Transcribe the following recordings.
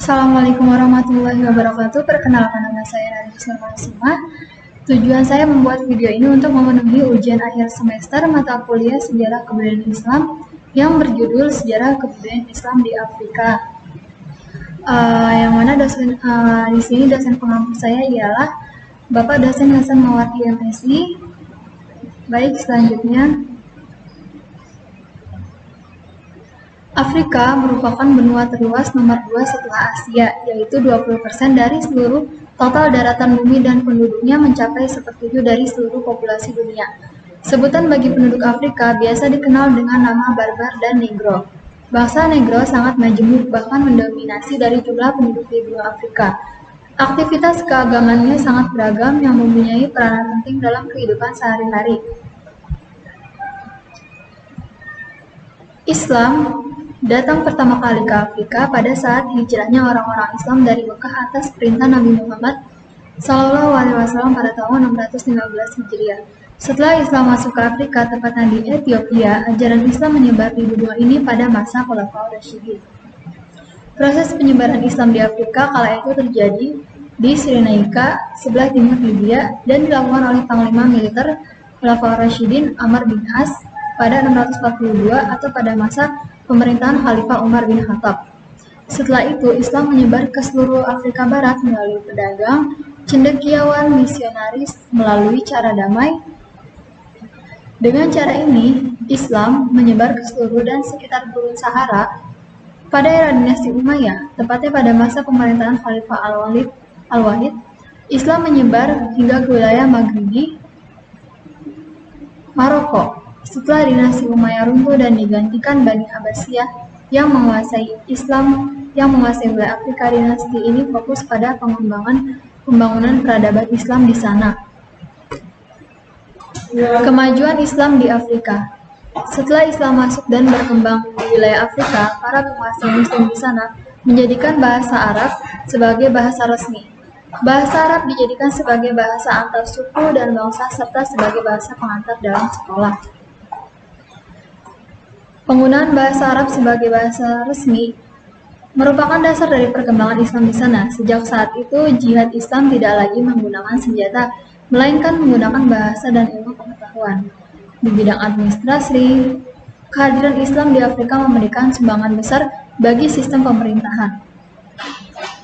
Assalamualaikum warahmatullahi wabarakatuh. Perkenalkan nama saya Nadia Nurmanisima. Tujuan saya membuat video ini untuk memenuhi ujian akhir semester mata kuliah Sejarah Kebudayaan Islam yang berjudul Sejarah Kebudayaan Islam di Afrika. Yang mana di sini dosen pengampu saya ialah Bapak Dosen Hasan Mawardi MSI. Baik, selanjutnya. Afrika merupakan benua terluas nomor 2 setelah Asia, yaitu 20% dari seluruh total daratan bumi dan penduduknya mencapai 1/7 dari seluruh populasi dunia. Sebutan bagi penduduk Afrika biasa dikenal dengan nama Barbar dan Negro. Bangsa Negro sangat majemuk, bahkan mendominasi dari jumlah penduduk di benua Afrika. Aktivitas keagamannya sangat beragam yang mempunyai peranan penting dalam kehidupan sehari-hari. Islam datang pertama kali ke Afrika pada saat hijrahnya orang-orang Islam dari Mekah atas perintah Nabi Muhammad SAW pada tahun 615 Hijriah. Setelah Islam masuk ke Afrika, tepatnya di Ethiopia, ajaran Islam menyebar di benua ini pada masa Khulafaur Rasyidin. Proses penyebaran Islam di Afrika kala itu terjadi di Cyrenaica, sebelah timur Libya, dan dilakukan oleh Panglima Militer Khulafaur Rasyidin Amr bin As pada 642 atau pada masa pemerintahan Khalifah Umar bin Khattab. Setelah itu, Islam menyebar ke seluruh Afrika Barat melalui pedagang, cendekiawan, misionaris, melalui cara damai. Dengan cara ini, Islam menyebar ke seluruh dan sekitar Gurun Sahara pada era dinasti Umayyah, tepatnya pada masa pemerintahan Khalifah Al-Wahid. Islam menyebar hingga ke wilayah Maghribi, Maroko. Setelah dinasti Umayyah runtuh dan digantikan Bani Abbasiyah yang menguasai wilayah Afrika, dinasti ini fokus pada pembangunan peradaban Islam di sana. Kemajuan Islam di Afrika. Setelah Islam masuk dan berkembang di wilayah Afrika, para penguasa Muslim di sana menjadikan bahasa Arab sebagai bahasa resmi. Bahasa Arab dijadikan sebagai bahasa antar suku dan bangsa serta sebagai bahasa pengantar dalam sekolah. Penggunaan bahasa Arab sebagai bahasa resmi merupakan dasar dari perkembangan Islam di sana. Sejak saat itu, jihad Islam tidak lagi menggunakan senjata, melainkan menggunakan bahasa dan ilmu pengetahuan. Di bidang administrasi, kehadiran Islam di Afrika memberikan sumbangan besar bagi sistem pemerintahan.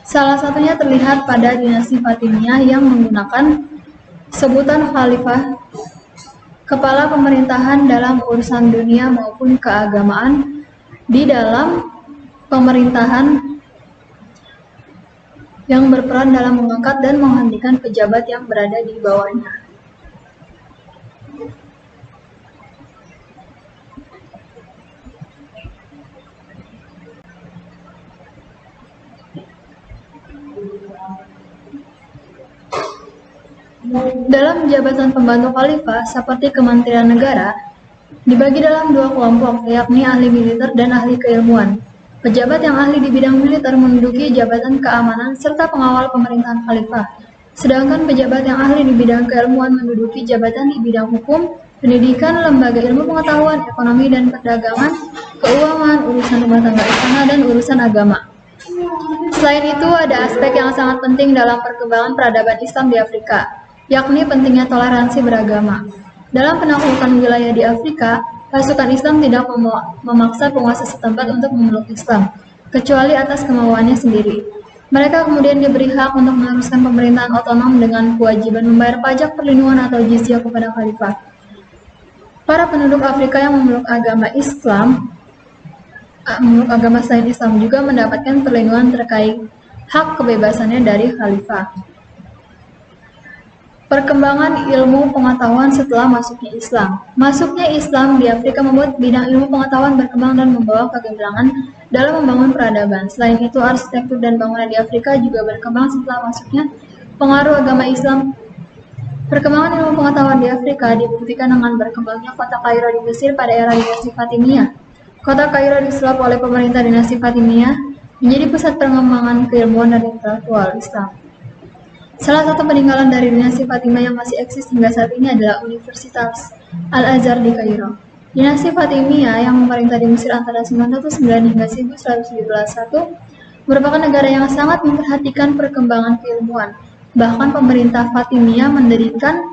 Salah satunya terlihat pada dinasti Fatimiyah yang menggunakan sebutan khalifah, kepala pemerintahan dalam urusan dunia maupun keagamaan di dalam pemerintahan yang berperan dalam mengangkat dan menghentikan pejabat yang berada di bawahnya. Dalam jabatan pembantu khalifah, seperti Kementerian Negara, dibagi dalam dua kelompok, yakni ahli militer dan ahli keilmuan. Pejabat yang ahli di bidang militer menduduki jabatan keamanan serta pengawal pemerintahan khalifah, sedangkan pejabat yang ahli di bidang keilmuan menduduki jabatan di bidang hukum, pendidikan, lembaga ilmu pengetahuan, ekonomi dan perdagangan, keuangan, urusan rumah tangga istana, dan urusan agama. Selain itu, ada aspek yang sangat penting dalam perkembangan peradaban Islam di Afrika, yakni pentingnya toleransi beragama. Dalam penaklukan wilayah di Afrika, pasukan Islam tidak memaksa penguasa setempat untuk memeluk Islam, kecuali atas kemauannya sendiri. Mereka kemudian diberi hak untuk meneruskan pemerintahan otonom dengan kewajiban membayar pajak perlindungan atau jizyah kepada khalifah. Para penduduk Afrika yang memeluk agama selain Islam juga mendapatkan perlindungan terkait hak kebebasannya dari khalifah. Perkembangan ilmu pengetahuan setelah masuknya Islam. Masuknya Islam di Afrika membuat bidang ilmu pengetahuan berkembang dan membawa kegemilangan dalam membangun peradaban. Selain itu, arsitektur dan bangunan di Afrika juga berkembang setelah masuknya pengaruh agama Islam. Perkembangan ilmu pengetahuan di Afrika dibuktikan dengan berkembangnya kota Kairo di Mesir pada era dinasti Fatimiyah. Kota Kairo disulap oleh pemerintah dinasti Fatimiyah menjadi pusat pengembangan keilmuan dan intelektual Islam. Salah satu peninggalan dari dinasti Fatimiyah yang masih eksis hingga saat ini adalah Universitas Al-Azhar di Kairo. Dinasti Fatimiyah yang memerintah di Mesir antara 909 hingga 1171 merupakan negara yang sangat memperhatikan perkembangan keilmuan. Bahkan pemerintah Fatimiyah mendirikan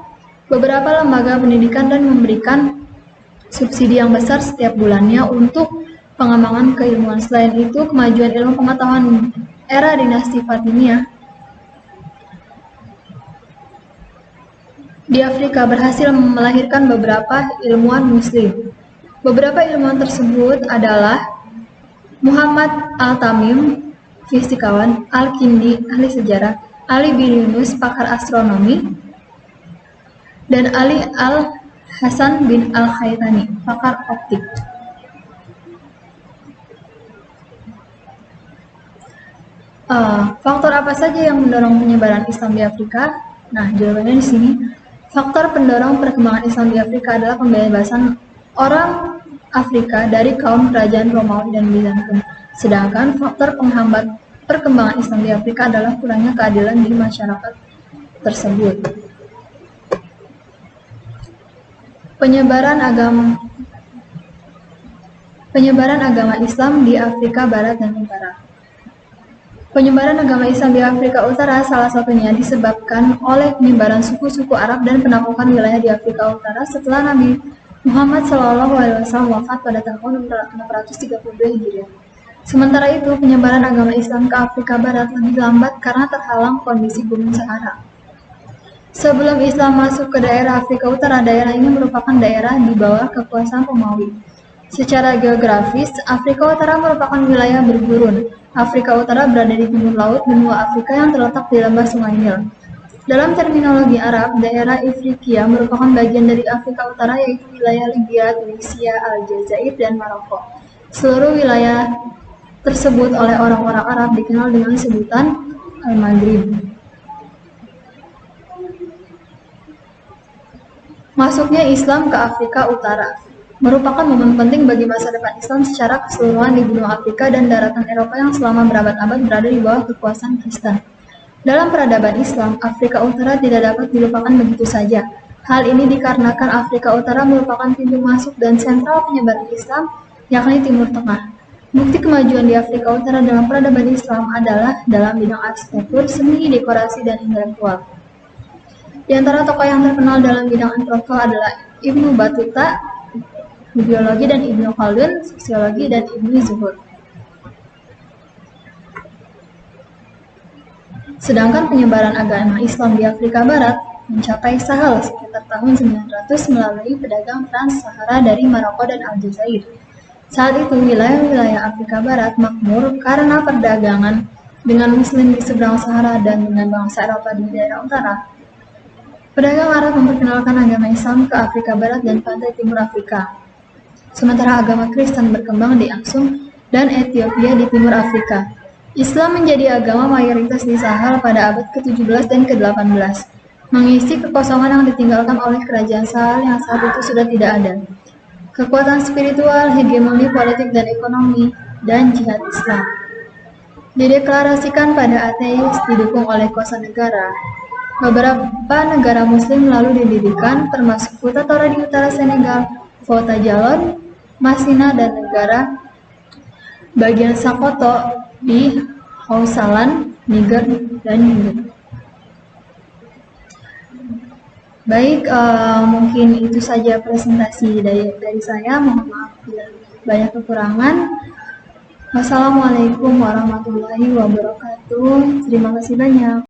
beberapa lembaga pendidikan dan memberikan subsidi yang besar setiap bulannya untuk pengembangan keilmuan. Selain itu, kemajuan ilmu pengetahuan era dinasti Fatimiyah di Afrika berhasil melahirkan beberapa ilmuwan muslim. Beberapa ilmuwan tersebut adalah Muhammad Al-Tamim, fisikawan, Al-Kindi, ahli sejarah, Ali bin Yunus, pakar astronomi, dan Ali Al-Hasan bin Al-Khaitani, pakar optik. Faktor apa saja yang mendorong penyebaran Islam di Afrika? Nah, jawabannya di sini. Faktor pendorong perkembangan Islam di Afrika adalah pembebasan orang Afrika dari kaum kerajaan Romawi dan Bizantium. Sedangkan faktor penghambat perkembangan Islam di Afrika adalah kurangnya keadilan di masyarakat tersebut. Penyebaran agama Islam di Afrika Barat dan Utara. Penyebaran agama Islam di Afrika Utara salah satunya disebabkan oleh penyebaran suku-suku Arab dan penaklukan wilayah di Afrika Utara setelah Nabi Muhammad SAW wafat pada tahun 632 Hijriah. Sementara itu, penyebaran agama Islam ke Afrika Barat lebih lambat karena terhalang kondisi Gunung Sahara. Sebelum Islam masuk ke daerah Afrika Utara, daerah ini merupakan daerah di bawah kekuasaan Romawi. Secara geografis, Afrika Utara merupakan wilayah bergurun. Afrika Utara berada di timur laut benua Afrika yang terletak di lembah Sungai Nil. Dalam terminologi Arab, daerah Ifriqiya merupakan bagian dari Afrika Utara, yaitu wilayah Libya, Tunisia, Aljazair, dan Maroko. Seluruh wilayah tersebut oleh orang-orang Arab dikenal dengan sebutan Al-Maghrib. Masuknya Islam ke Afrika Utara merupakan momen penting bagi masa depan Islam secara keseluruhan di benua Afrika dan daratan Eropa yang selama berabad-abad berada di bawah kekuasaan Kristen. Dalam peradaban Islam, Afrika Utara tidak dapat dilupakan begitu saja. Hal ini dikarenakan Afrika Utara merupakan pintu masuk dan sentral penyebaran Islam, yakni Timur Tengah. Bukti kemajuan di Afrika Utara dalam peradaban Islam adalah dalam bidang arsitektur, seni, dekorasi, dan intelektual. Di antara tokoh yang terkenal dalam bidang intelektual adalah Ibnu Battuta, biologi, dan Ibnu Khaldun, sosiologi, dan Ibnu Zuhud. Sedangkan penyebaran agama Islam di Afrika Barat mencapai Sahel sekitar tahun 900 melalui pedagang Trans-Sahara dari Maroko dan Aljazair. Saat itu wilayah-wilayah Afrika Barat makmur karena perdagangan dengan Muslim di seberang Sahara dan dengan bangsa Eropa di daerah utara. Pedagang Arab memperkenalkan agama Islam ke Afrika Barat dan pantai timur Afrika. Sementara agama Kristen berkembang di Aksum dan Ethiopia di timur Afrika. Islam menjadi agama mayoritas di Sahel pada abad ke-17 dan ke-18, mengisi kekosongan yang ditinggalkan oleh kerajaan Sahel yang saat itu sudah tidak ada. Kekuatan spiritual, hegemoni politik dan ekonomi, dan jihad Islam dideklarasikan pada ateis didukung oleh kuasa negara. Beberapa negara Muslim lalu didirikan, termasuk Fouta Touré di utara Senegal, Fouta Djallon, Masina, dan negara bagian Sokoto di Hausaland, Niger, dan Niger. Baik, mungkin itu saja presentasi dari saya. Mohon maaf bila banyak kekurangan. Wassalamualaikum warahmatullahi wabarakatuh. Terima kasih banyak.